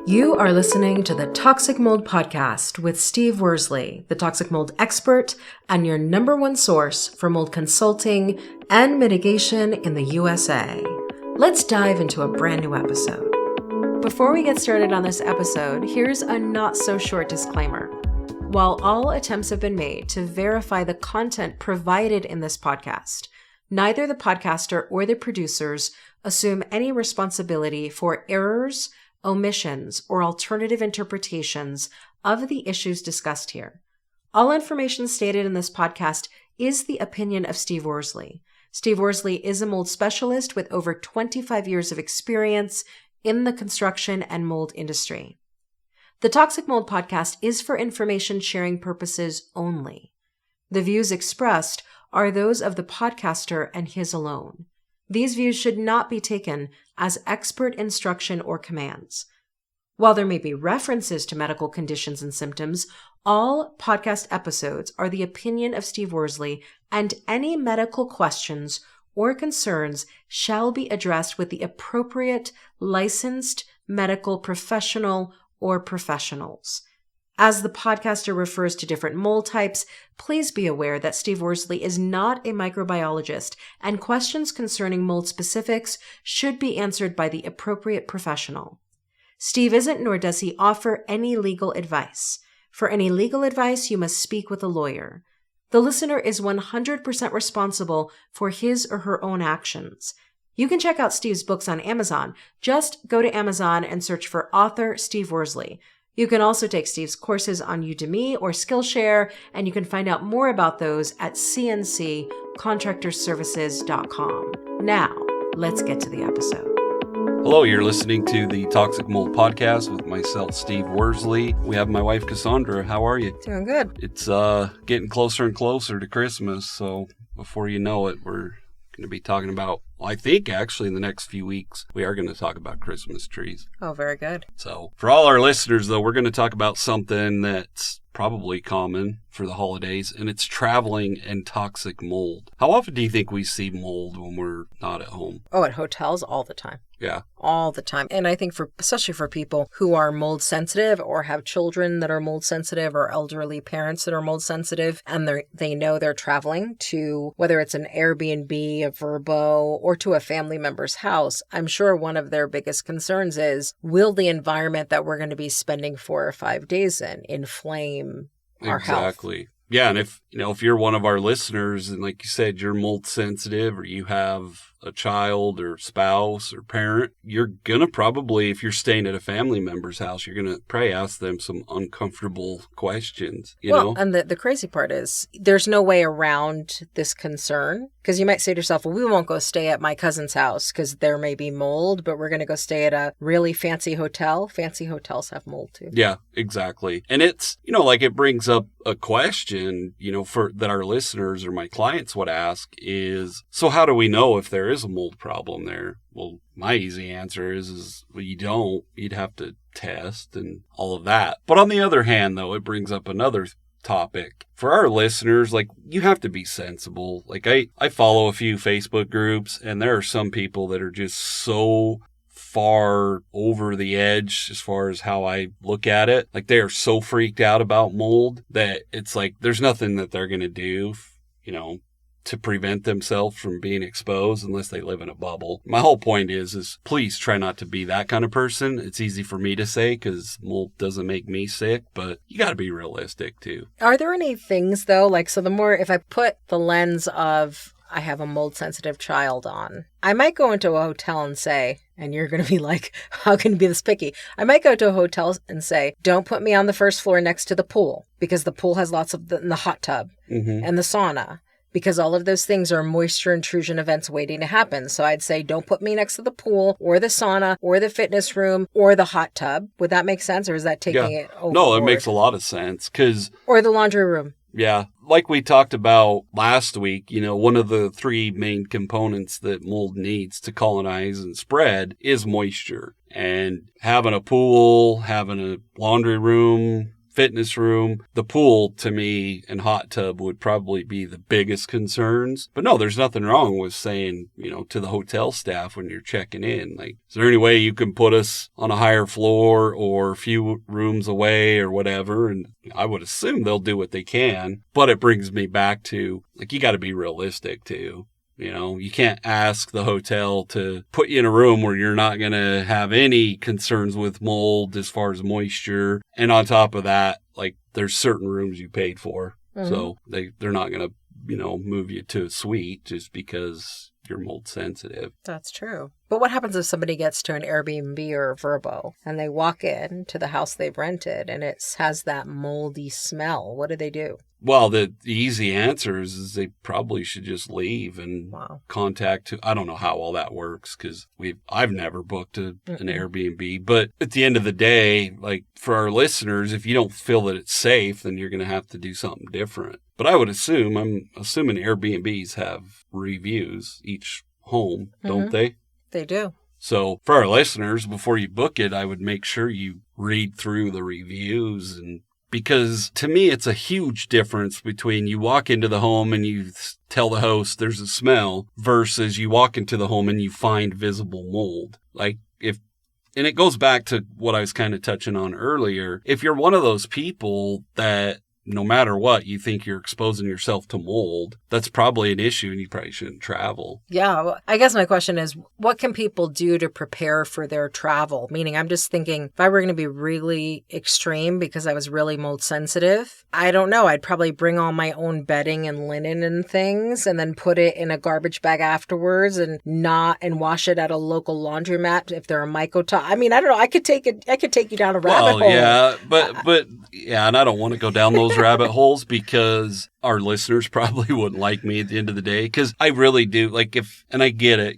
You are listening to the Toxic Mold Podcast with Steve Worsley, the toxic mold expert and your number one source for mold consulting and mitigation in the USA. Let's dive into a brand new episode. Before we get started on this episode, here's a not so short disclaimer. While all attempts have been made to verify the content provided in this podcast, neither the podcaster or the producers assume any responsibility for errors, omissions, or alternative interpretations of the issues discussed here. All information stated in this podcast is the opinion of Steve Worsley. Steve Worsley is a mold specialist with over 25 years of experience in the construction and mold industry. The Toxic Mold Podcast is for information sharing purposes only. The views expressed are those of the podcaster and his alone. These views should not be taken as expert instruction or commands. While there may be references to medical conditions and symptoms, all podcast episodes are the opinion of Steve Worsley, and any medical questions or concerns shall be addressed with the appropriate licensed medical professional or professionals. As the podcaster refers to different mold types, please be aware that Steve Worsley is not a microbiologist, and questions concerning mold specifics should be answered by the appropriate professional. Steve isn't, nor does he offer any legal advice. For any legal advice, you must speak with a lawyer. The listener is 100% responsible for his or her own actions. You can check out Steve's books on Amazon. Just go to Amazon and search for author Steve Worsley. You can also take Steve's courses on Udemy or Skillshare, and you can find out more about those at cnccontractorservices.com. Now, let's get to the episode. Hello, you're listening to the Toxic Mold Podcast with myself, Steve Worsley. We have my wife, Cassandra. How are you? Doing good. It's getting closer and closer to Christmas, so before you know it, we're going to be talking about, well, I think actually in the next few weeks, we are going to talk about Christmas trees. Oh, very good. So for all our listeners, though, we're going to talk about something that's probably common for the holidays, and it's traveling and toxic mold. How often do you think we see mold when we're not at home? Oh, at hotels all the time. Yeah. All the time. And I think especially for people who are mold sensitive or have children that are mold sensitive or elderly parents that are mold sensitive, and they know they're traveling to, whether it's an Airbnb, a Vrbo, or to a family member's house, I'm sure one of their biggest concerns is, will the environment that we're going to be spending 4 or 5 days in inflame our health? Exactly. Yeah, and if you're one of our listeners and like you said, you're mold sensitive or you have a child or spouse or parent, you're going to probably, if you're staying at a family member's house, you're going to probably ask them some uncomfortable questions, you know? And the crazy part is there's no way around this concern, because you might say to yourself, well, we won't go stay at my cousin's house because there may be mold, but we're going to go stay at a really fancy hotel. Fancy hotels have mold too. Yeah, exactly. And it's, it brings up a question, for that our listeners or my clients would ask is, so how do we know if there is a mold problem there? Well, my easy answer is well, you don't. You'd have to test and all of that. But on the other hand, though, it brings up another topic. For our listeners, you have to be sensible. I follow a few Facebook groups, and there are some people that are just so far over the edge as far as how I look at it. They are so freaked out about mold that it's there's nothing that they're going to do, to prevent themselves from being exposed unless they live in a bubble. My whole point is please try not to be that kind of person. It's easy for me to say because mold doesn't make me sick, but you got to be realistic too. Are there any things though, if I put the lens of I have a mold sensitive child on, I might go into a hotel and say, and you're going to be like, how can you be this picky? I might go to a hotel and say, don't put me on the first floor next to the pool because the pool has lots of the hot tub and the sauna, because all of those things are moisture intrusion events waiting to happen. So I'd say, don't put me next to the pool or the sauna or the fitness room or the hot tub. Would that make sense? Or is that taking it overboard? No, it makes a lot of sense. Or the laundry room. Yeah. Like we talked about last week, one of the 3 main components that mold needs to colonize and spread is moisture. And having a pool, having a laundry room, fitness room. The pool, to me, and hot tub would probably be the biggest concerns. But no, there's nothing wrong with saying, to the hotel staff when you're checking in, like, is there any way you can put us on a higher floor or a few rooms away or whatever? And I would assume they'll do what they can. But it brings me back to, like, you got to be realistic too. You can't ask the hotel to put you in a room where you're not going to have any concerns with mold as far as moisture. And on top of that, like, there's certain rooms you paid for. Mm-hmm. So they're not going to, move you to a suite just because you're mold sensitive. That's true. But what happens if somebody gets to an Airbnb or a Vrbo and they walk in to the house they've rented and it has that moldy smell? What do they do? Well, the easy answer is they probably should just leave and contact. I don't know how all that works because I've never booked an Airbnb. But at the end of the day, like, for our listeners, if you don't feel that it's safe, then you're going to have to do something different. But I'm assuming Airbnbs have reviews each home, don't they? They do. So for our listeners, before you book it, I would make sure you read through the reviews, and because to me, it's a huge difference between you walk into the home and you tell the host there's a smell versus you walk into the home and you find visible mold. And it goes back to what I was kind of touching on earlier. If you're one of those people that no matter what, you think you're exposing yourself to mold, that's probably an issue and you probably shouldn't travel. Yeah. Well, I guess my question is, what can people do to prepare for their travel? Meaning, I'm just thinking, if I were going to be really extreme because I was really mold sensitive, I don't know. I'd probably bring all my own bedding and linen and things and then put it in a garbage bag afterwards and wash it at a local laundromat if there are mycotoxins. I mean, I don't know. I could take you down a rabbit hole. Yeah, but and I don't want to go down those rabbit holes because our listeners probably wouldn't like me at the end of the day, because I really do. Like, and I get it,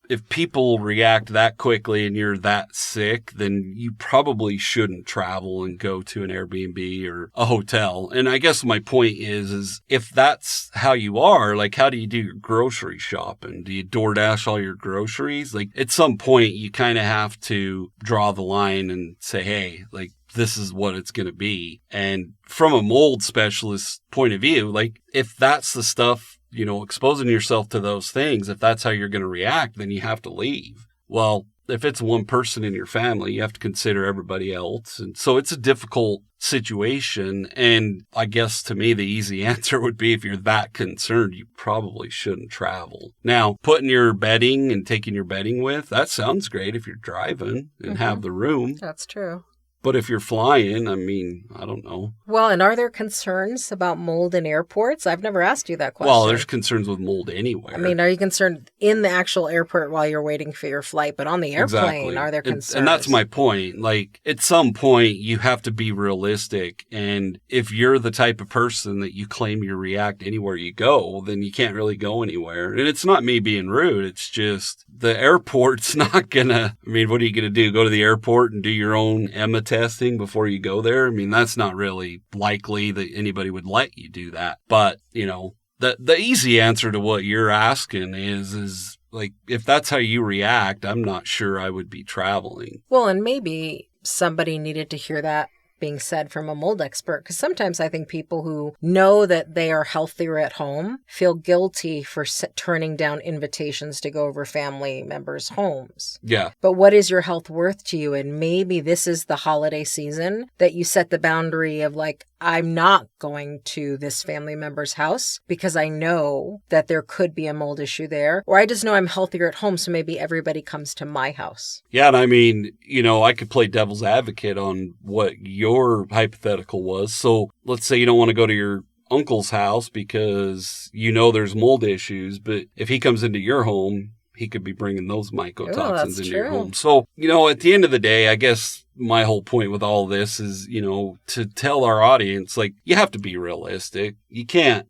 if people react that quickly and you're that sick, then you probably shouldn't travel and go to an Airbnb or a hotel. And I guess my point is if that's how you are, like, how do you do your grocery shopping? Do you DoorDash all your groceries? Like, at some point you kind of have to draw the line and say, hey, like, this is what it's going to be. And from a mold specialist point of view, like, if that's the stuff, exposing yourself to those things, if that's how you're going to react, then you have to leave. Well, if it's one person in your family, you have to consider everybody else. And so it's a difficult situation. And I guess to me, the easy answer would be if you're that concerned, you probably shouldn't travel. Now, putting your bedding and taking your bedding with, that sounds great if you're driving and have the room. That's true. But if you're flying, I mean, I don't know. Well, and are there concerns about mold in airports? I've never asked you that question. Well, there's concerns with mold anywhere. I mean, are you concerned in the actual airport while you're waiting for your flight? But on the airplane, Are there concerns? And that's my point. Like, at some point, you have to be realistic. And if you're the type of person that you claim you react anywhere you go, then you can't really go anywhere. And it's not me being rude. It's just the airport's not going to, I mean, what are you going to do? Go to the airport and do your own EMA testing before you go there? I mean, that's not really likely that anybody would let you do that. But, the easy answer to what you're asking is like, if that's how you react, I'm not sure I would be traveling. Well, and maybe somebody needed to hear that being said from a mold expert, because sometimes I think people who know that they are healthier at home feel guilty for turning down invitations to go over family members' homes. Yeah. But what is your health worth to you? And maybe this is the holiday season that you set the boundary of, like, I'm not going to this family member's house because I know that there could be a mold issue there, or I just know I'm healthier at home, so maybe everybody comes to my house. Yeah, and I mean, I could play devil's advocate on what your hypothetical was. So let's say you don't want to go to your uncle's house because there's mold issues, but if he comes into your home, he could be bringing those mycotoxins into your home. So, at the end of the day, I guess my whole point with all this is, to tell our audience, like, you have to be realistic. You can't,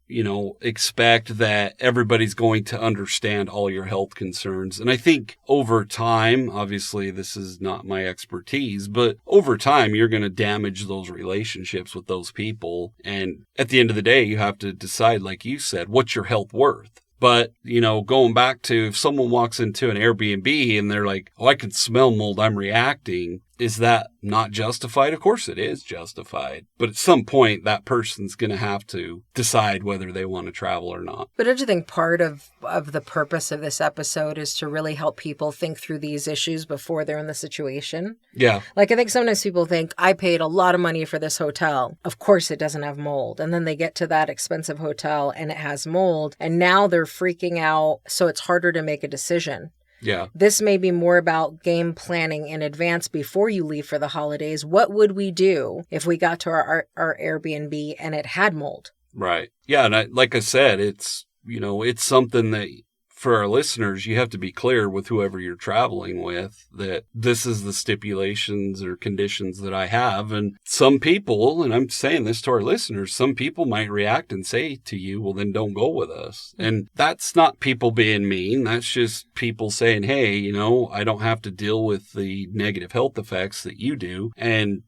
expect that everybody's going to understand all your health concerns. And I think over time, obviously this is not my expertise, but over time, you're going to damage those relationships with those people. And at the end of the day, you have to decide, like you said, what's your health worth? But, going back to if someone walks into an Airbnb and they're like, oh, I can smell mold, I'm reacting. is that not justified? Of course it is justified. But at some point, that person's going to have to decide whether they want to travel or not. But don't you think part of the purpose of this episode is to really help people think through these issues before they're in the situation? Yeah. Like, I think sometimes people think, I paid a lot of money for this hotel. Of course it doesn't have mold. And then they get to that expensive hotel and it has mold. And now they're freaking out. So it's harder to make a decision. Yeah. This may be more about game planning in advance before you leave for the holidays. What would we do if we got to our Airbnb and it had mold? Right. Yeah. And like I said, it's something that for our listeners, you have to be clear with whoever you're traveling with that this is the stipulations or conditions that I have. And some people, and I'm saying this to our listeners, some people might react and say to you, well, then don't go with us. And that's not people being mean. That's just people saying, hey, I don't have to deal with the negative health effects that you do. And,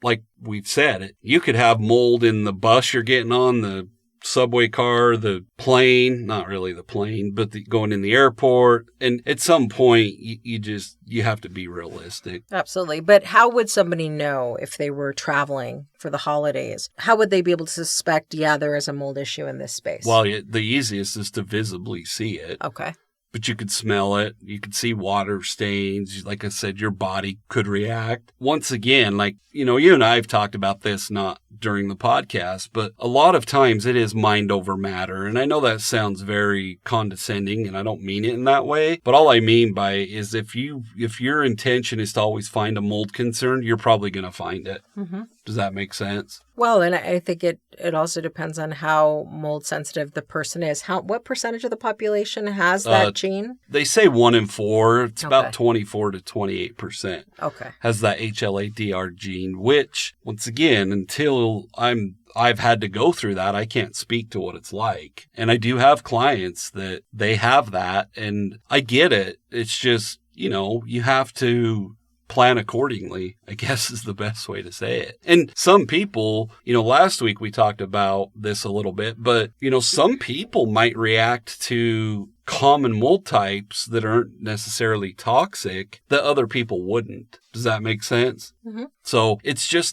like we've said, you could have mold in the bus you're getting on, the subway car, the plane, not really the plane, but going in the airport. And at some point, you have to be realistic. Absolutely. But how would somebody know if they were traveling for the holidays? How would they be able to suspect, there is a mold issue in this space? Well, the easiest is to visibly see it. Okay. But you could smell it. You could see water stains. Like I said, your body could react. Once again, you and I have talked about this not during the podcast, but a lot of times it is mind over matter. And I know that sounds very condescending, and I don't mean it in that way. But all I mean by it is if your intention is to always find a mold concern, you're probably going to find it. Mm-hmm. Does that make sense? Well, and I think it also depends on how mold sensitive the person is. What percentage of the population has that gene? They say 1 in 4. It's about 24 to 28%. Okay. Has that HLA-DR gene, which, once again, until I've had to go through that, I can't speak to what it's like. And I do have clients that they have that, and I get it. It's just, you have to plan accordingly, I guess is the best way to say it. And some people, last week we talked about this a little bit, but, some people might react to common mold types that aren't necessarily toxic that other people wouldn't. Does that make sense? Mm-hmm. So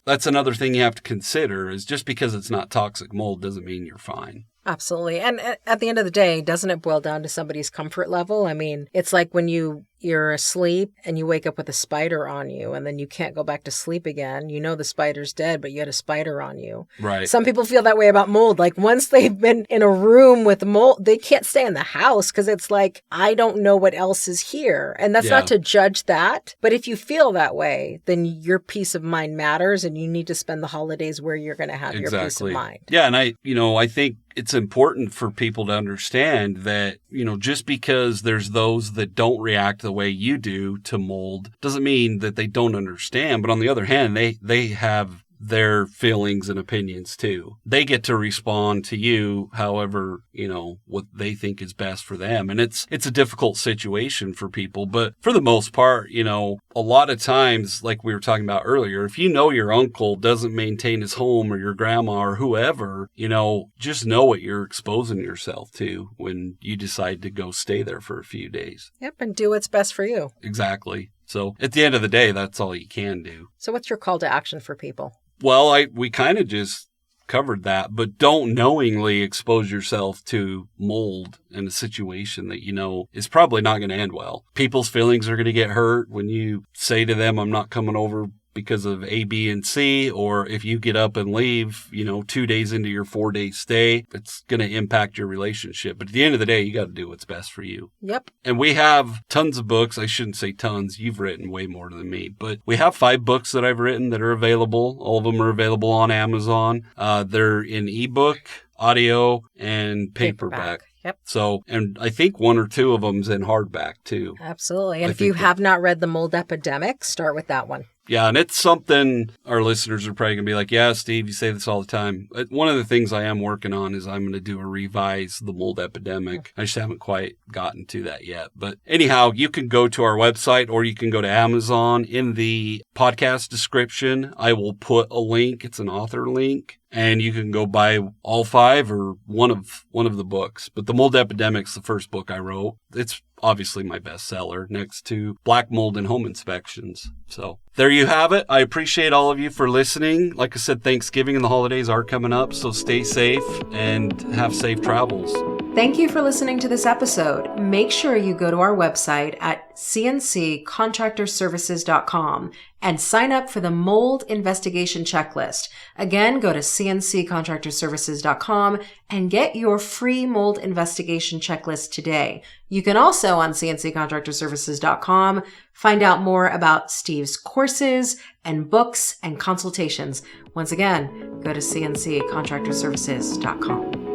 that's another thing you have to consider is just because it's not toxic mold doesn't mean you're fine. Absolutely. And at the end of the day, doesn't it boil down to somebody's comfort level? I mean, it's like when you're asleep and you wake up with a spider on you and then you can't go back to sleep again. The spider's dead, but you had a spider on you. Right. Some people feel that way about mold. Like once they've been in a room with mold, they can't stay in the house because it's like, I don't know what else is here. And that's not to judge that. But if you feel that way, then your peace of mind matters and you need to spend the holidays where you're going to have your peace of mind. Yeah. And I think it's important for people to understand that, just because there's those that don't react the way you do to mold doesn't mean that they don't understand. But on the other hand, they have their feelings and opinions too. They get to respond to you however, what they think is best for them. And it's a difficult situation for people. But for the most part, a lot of times, like we were talking about earlier, if your uncle doesn't maintain his home or your grandma or whoever, just know what you're exposing yourself to when you decide to go stay there for a few days. Yep. And do what's best for you. Exactly. So at the end of the day, that's all you can do. So what's your call to action for people? Well, we kind of just covered that, but don't knowingly expose yourself to mold in a situation that is probably not going to end well. People's feelings are going to get hurt when you say to them, I'm not coming over because of A, B, and C, or if you get up and leave, 2 days into your 4-day stay, it's going to impact your relationship. But at the end of the day, you got to do what's best for you. Yep. And we have tons of books. I shouldn't say tons. You've written way more than me, but we have 5 books that I've written that are available. All of them are available on Amazon. They're in ebook, audio, and paperback. Yep. So, and I think 1 or 2 of them's in hardback too. Absolutely. And if you have not read The Mold Epidemic, start with that one. Yeah, and it's something our listeners are probably going to be like, yeah, Steve, you say this all the time. One of the things I am working on is I'm going to do a revise The Mold Epidemic. I just haven't quite gotten to that yet. But anyhow, you can go to our website or you can go to Amazon. In the podcast description, I will put a link. It's an author link. And you can go buy all 5 or one of the books. But The Mold Epidemic's the first book I wrote. It's obviously my bestseller next to Black Mold and Home Inspections. So there you have it. I appreciate all of you for listening. Like I said, Thanksgiving and the holidays are coming up, so stay safe and have safe travels. Thank you for listening to this episode. Make sure you go to our website at cnccontractorservices.com and sign up for the mold investigation checklist. Again, go to cnccontractorservices.com and get your free mold investigation checklist today. You can also on cnccontractorservices.com find out more about Steve's courses and books and consultations. Once again, go to cnccontractorservices.com.